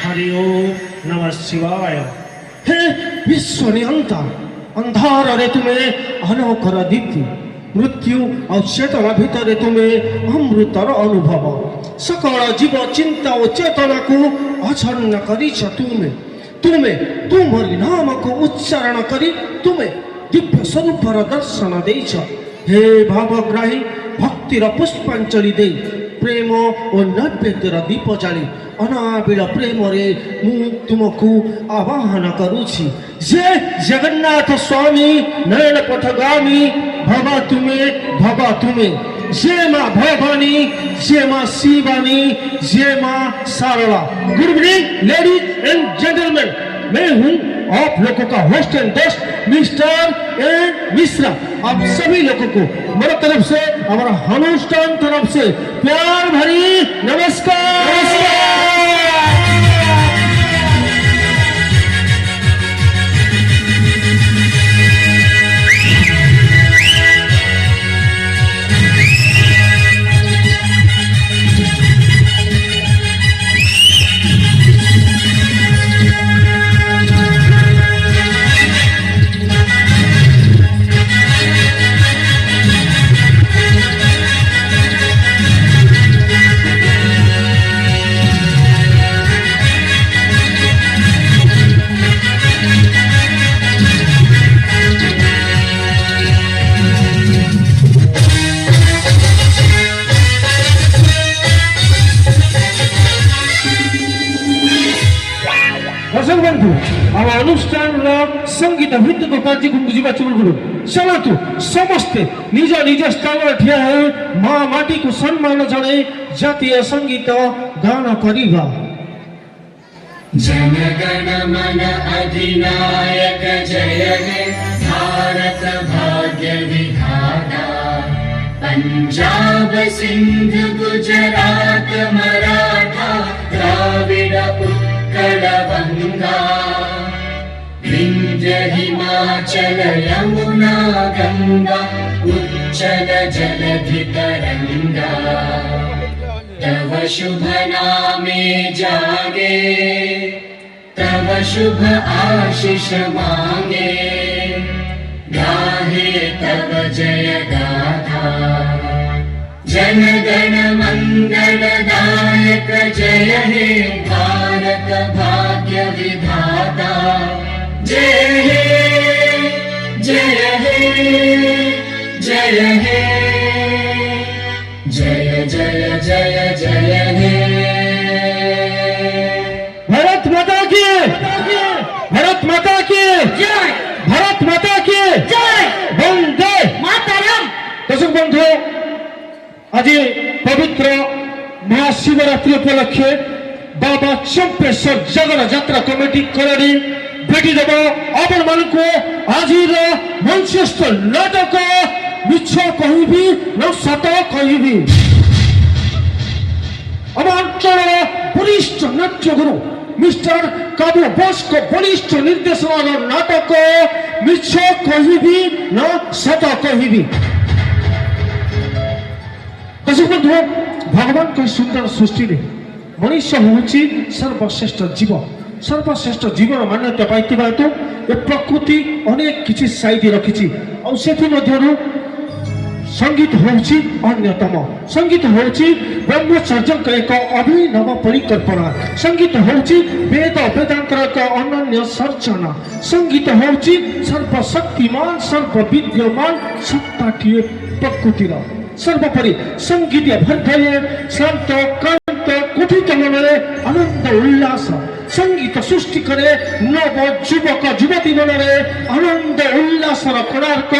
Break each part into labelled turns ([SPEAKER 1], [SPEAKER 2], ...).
[SPEAKER 1] हरि ओम नमः शिवाय। हे विश्व नियंता अंधार रे तुम्हें अनोकर दीप्ति मृत्यु और चेतना भितर तुम्हें अमृतर अनुभव सकल जीव चिंता और चेतना को अछन्न करी तुम्हें तुम्हें तुम्हारी नाम को उच्चारण करी तुम्हें दिव्य स्वरूप दर्शन देछ। हे भावग्राही भक्तिर पुष्पांजलि दे प्रेम और नैवेद्यर दीप जाली अनाबिल प्रेम रे मु तुमको आवाहन करुछि। जय जगन्नाथ स्वामी नयन पथगामी भवा तुम्हें जय माँ भवानी जय माँ शिवानी जय माँ Sarla. Good evening ladies and gentleman, मैं हूँ आप लोगों का होस्ट एंड दोस्त मिस्टर एंड मिश्रा। आप सभी लोगों को मेरे तरफ से हमारा अनुष्ठान तरफ से प्यार भरी नमस्कार। दर्शक बंधु अनुष्ठान संगीत भित्तिक कार्यक्रम बुझा पूर्व चलतु समस्ते निज निज स्थान ठिया है माँ माटी को सम्मान जनाई जातीय संगीत गान करिबा।
[SPEAKER 2] जन गण मन अधिनायक जय हे भारत भाग्य विधाता पंजाब सिंध गुजरात मराठा द्राविड़ उत्कल गंगा विंध्य हिमाचल यमुना गंगा उच्चल जलधि तरंगा तव शुभ नामे जागे तव शुभ आशीष मांगे गाहे तव जय गाथा जन गण मंगल दायक जय हे भारत भाग्य विधाता जय हे जय हे जय हे जय जय जय जय हे।
[SPEAKER 1] भारत माता की भारत माता की
[SPEAKER 2] जय
[SPEAKER 1] भारत माता की
[SPEAKER 2] जय
[SPEAKER 1] वंदे
[SPEAKER 2] मातरम।
[SPEAKER 1] दर्शक बंधु आज पवित्र महाशिवरात्रि उपलक्षे बाबा चंपेश्वर जगन यात्रा कमिटी कलाड़ी भेटी देव आपण मान को आज मंचस्थ नाटक मिछ कहबी न सत कहबी आम अंचल वरिष्ठ नाट्य गुरु मिस्टर काबू बोस को वरिष्ठ निर्देशन नाटक मिछ कहबी न सत कहबी। भगवान को सुंदर सृष्टि मनुष्य हूँ सर्वश्रेष्ठ जीव सर्वश्रेष्ठ जीवन मान्यता पाई हेतु ए प्रकृति अनेक किसी साइड रखी संगीत होउची अन्यतम संगीत होउची ब्रह्मचर्य एक अभिनव परिकल्पना संगीत होउची वेद वेदांतर एक अनन्य सर्जना संगीत होउची सर्वशक्तिमान सर्वविद्यमान सत्ताटीय प्रकृतिर सर्वोपरि संगीत भरथले शांत कांत कुठित मनरे आनंद उल्लास संगीत सृष्टि करे नव युवक युवती मनरे आनंद उल्लास कोणार्क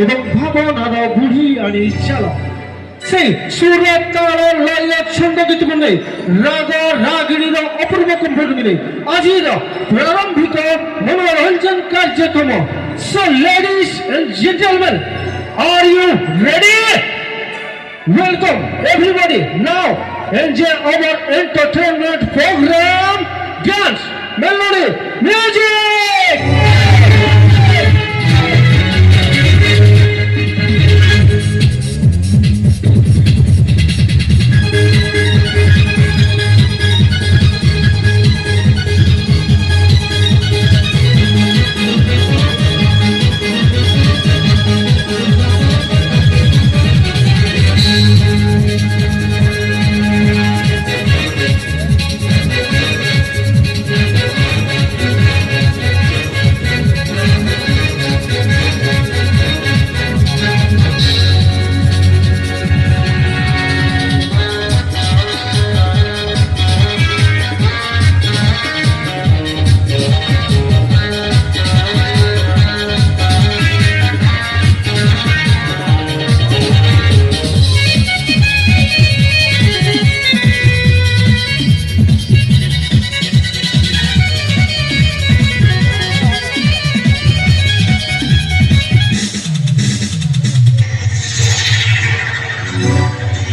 [SPEAKER 1] एवं भावनार बुढ़ी आनी चल से सुर ताल लय छंद गीत बने राग रागिणी अपूर्व कुंभ मिले आज प्रारंभिक मनोरंजन कार्यक्रम। So ladies and gentleman, are you ready? Welcome everybody. Now enjoy our entertainment program. Dance, melody, music.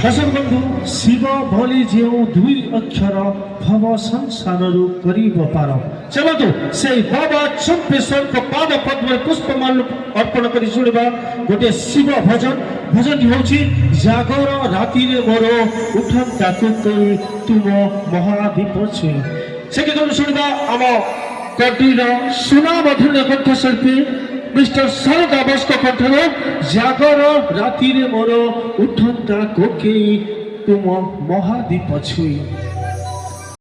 [SPEAKER 1] ଦର୍ଶକ ବନ୍ଧୁ ଶିବ ଭଳି ଯେଉଁ ଦୁଇ ଅକ୍ଷର ଭବ ସଂସାରରୁ କରିବ ପାର। ଚାଲନ୍ତୁ ସେଇ ବାବା ଚମ୍ପେଶ୍ୱରଙ୍କ ପାଦ ପଦ୍ମରେ ପୁଷ୍ପମାଲ୍ୟ ଅର୍ପଣ କରି ଶୁଣିବା ଗୋଟିଏ ଶିବ ଭଜନ। ଭଜନଟି ହେଉଛି ଜାଗର ରାତିରେ ମୋର ଉଠନ୍ତାକୁ କରି ତୁମ ମହାଦୀପ ଛୁଇଁ। ସେ ଗୀତକୁ ଶୁଣିବା ଆମ କଣ୍ଟ୍ରିର ସୁନାମଧୁର କଣ୍ଠଶିଳ୍ପୀ ମିଷ୍ଟର ଶାରଦା ଦାସଙ୍କ କଣ୍ଠରେ ଜାଗର ରାତିରେ ମୋର ଉଠନ୍ତା କୋକେଇ ତୁମ ମହାଦୀପ ଛୁଇଁ।